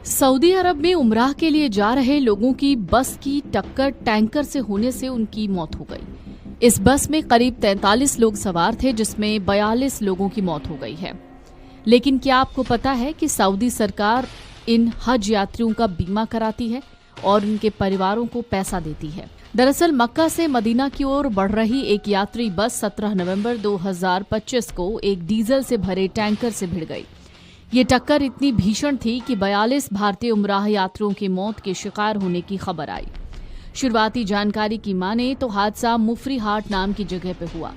Saudi अरब में उमराह के लिए जा रहे लोगों की बस की टक्कर टैंकर से होने से उनकी मौत हो गई। इस बस में करीब 43 लोग सवार थे, जिसमें 42 लोगों की मौत हो गई है। लेकिन क्या आपको पता है कि सऊदी सरकार इन हज यात्रियों का बीमा कराती है और उनके परिवारों को पैसा देती है। दरअसल मक्का से मदीना की ओर बढ़ रही एक यात्री बस 17 नवंबर 2025 को एक डीजल से भरे टैंकर से भिड़ गई। ये टक्कर इतनी भीषण थी कि 42 भारतीय उमराह यात्रियों की मौत के शिकार होने की खबर आई। शुरुआती जानकारी की माने तो हादसा मुफरी हाट नाम की जगह पर हुआ।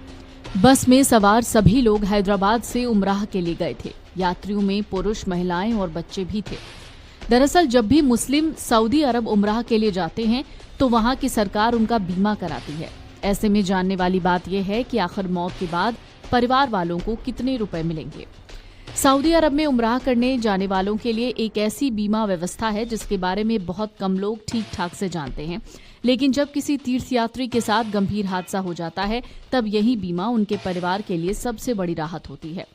बस में सवार सभी लोग हैदराबाद से उमराह के लिए गए थे। यात्रियों में पुरुष, महिलाएं और बच्चे भी थे। दरअसल जब भी मुस्लिम सऊदी अरब उमराह के लिए जाते हैं तो वहां की सरकार उनका बीमा कराती है। ऐसे में जानने वाली बात यह है कि आखिर मौत के बाद परिवार वालों को कितने रुपए मिलेंगे। सऊदी अरब में उमराह करने जाने वालों के लिए एक ऐसी बीमा व्यवस्था है जिसके बारे में बहुत कम लोग ठीक ठाक से जानते हैं। लेकिन जब किसी तीर्थयात्री के साथ गंभीर हादसा हो जाता है तब यही बीमा उनके परिवार के लिए सबसे बड़ी राहत होती है।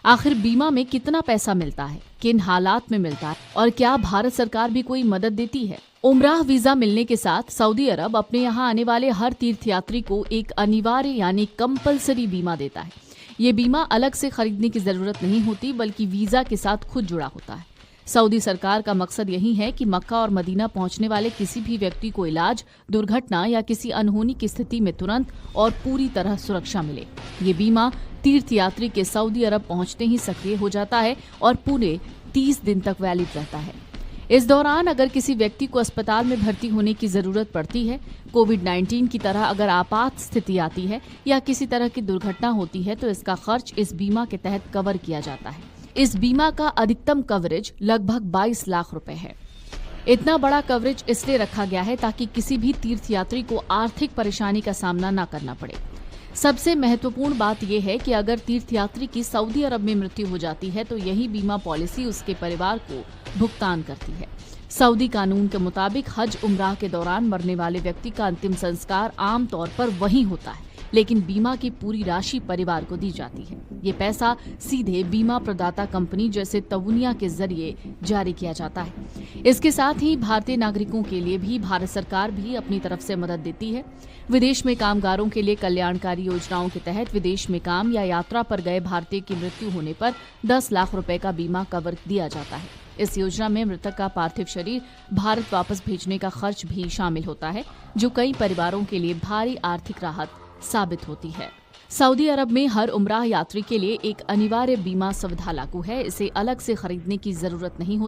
आखिर बीमा में कितना पैसा मिलता है, किन हालात में मिलता है और क्या भारत सरकार भी कोई मदद देती है? उमराह वीजा मिलने के साथ सऊदी अरब अपने यहाँ आने वाले हर तीर्थयात्री को एक अनिवार्य यानी कंपलसरी बीमा देता है। ये बीमा अलग से खरीदने की जरूरत नहीं होती, बल्कि वीजा के साथ खुद जुड़ा होता है। सऊदी सरकार का मकसद यही है कि मक्का और मदीना पहुंचने वाले किसी भी व्यक्ति को इलाज, दुर्घटना या किसी अनहोनी की स्थिति में तुरंत और पूरी तरह सुरक्षा मिले। ये बीमा तीर्थयात्री के सऊदी अरब पहुंचते ही सक्रिय हो जाता है और पूरे 30 दिन तक वैलिड रहता है। इस दौरान अगर किसी व्यक्ति को अस्पताल में भर्ती होने की जरूरत पड़ती है, कोविड-19 की तरह अगर आपात स्थिति आती है या किसी तरह की दुर्घटना होती है तो इसका खर्च इस बीमा के तहत कवर किया जाता है। इस बीमा का अधिकतम कवरेज लगभग 22 लाख रुपए है। इतना बड़ा कवरेज इसलिए रखा गया है ताकि किसी भी तीर्थयात्री को आर्थिक परेशानी का सामना न करना पड़े। सबसे महत्वपूर्ण बात यह है कि अगर तीर्थयात्री की सऊदी अरब में मृत्यु हो जाती है तो यही बीमा पॉलिसी उसके परिवार को भुगतान करती है। सऊदी कानून के मुताबिक हज उमराह के दौरान मरने वाले व्यक्ति का अंतिम संस्कार आमतौर पर वहीं होता है, लेकिन बीमा की पूरी राशि परिवार को दी जाती है। ये पैसा सीधे बीमा प्रदाता कंपनी जैसे तवुनिया के जरिए जारी किया जाता है। इसके साथ ही भारतीय नागरिकों के लिए भी भारत सरकार भी अपनी तरफ से मदद देती है। विदेश में कामगारों के लिए कल्याणकारी योजनाओं के तहत विदेश में काम या यात्रा पर गए भारतीय की मृत्यु होने पर 10 लाख रुपए का बीमा कवर दिया जाता है। इस योजना में मृतक का पार्थिव शरीर भारत वापस भेजने का खर्च भी शामिल होता है, जो कई परिवारों के लिए भारी आर्थिक राहत साबित होती है। सऊदी अरब में हर उमराह यात्री के लिए एक अनिवार्य बीमा सुविधा लागू है। इसे अलग से खरीदने की जरूरत नहीं होती।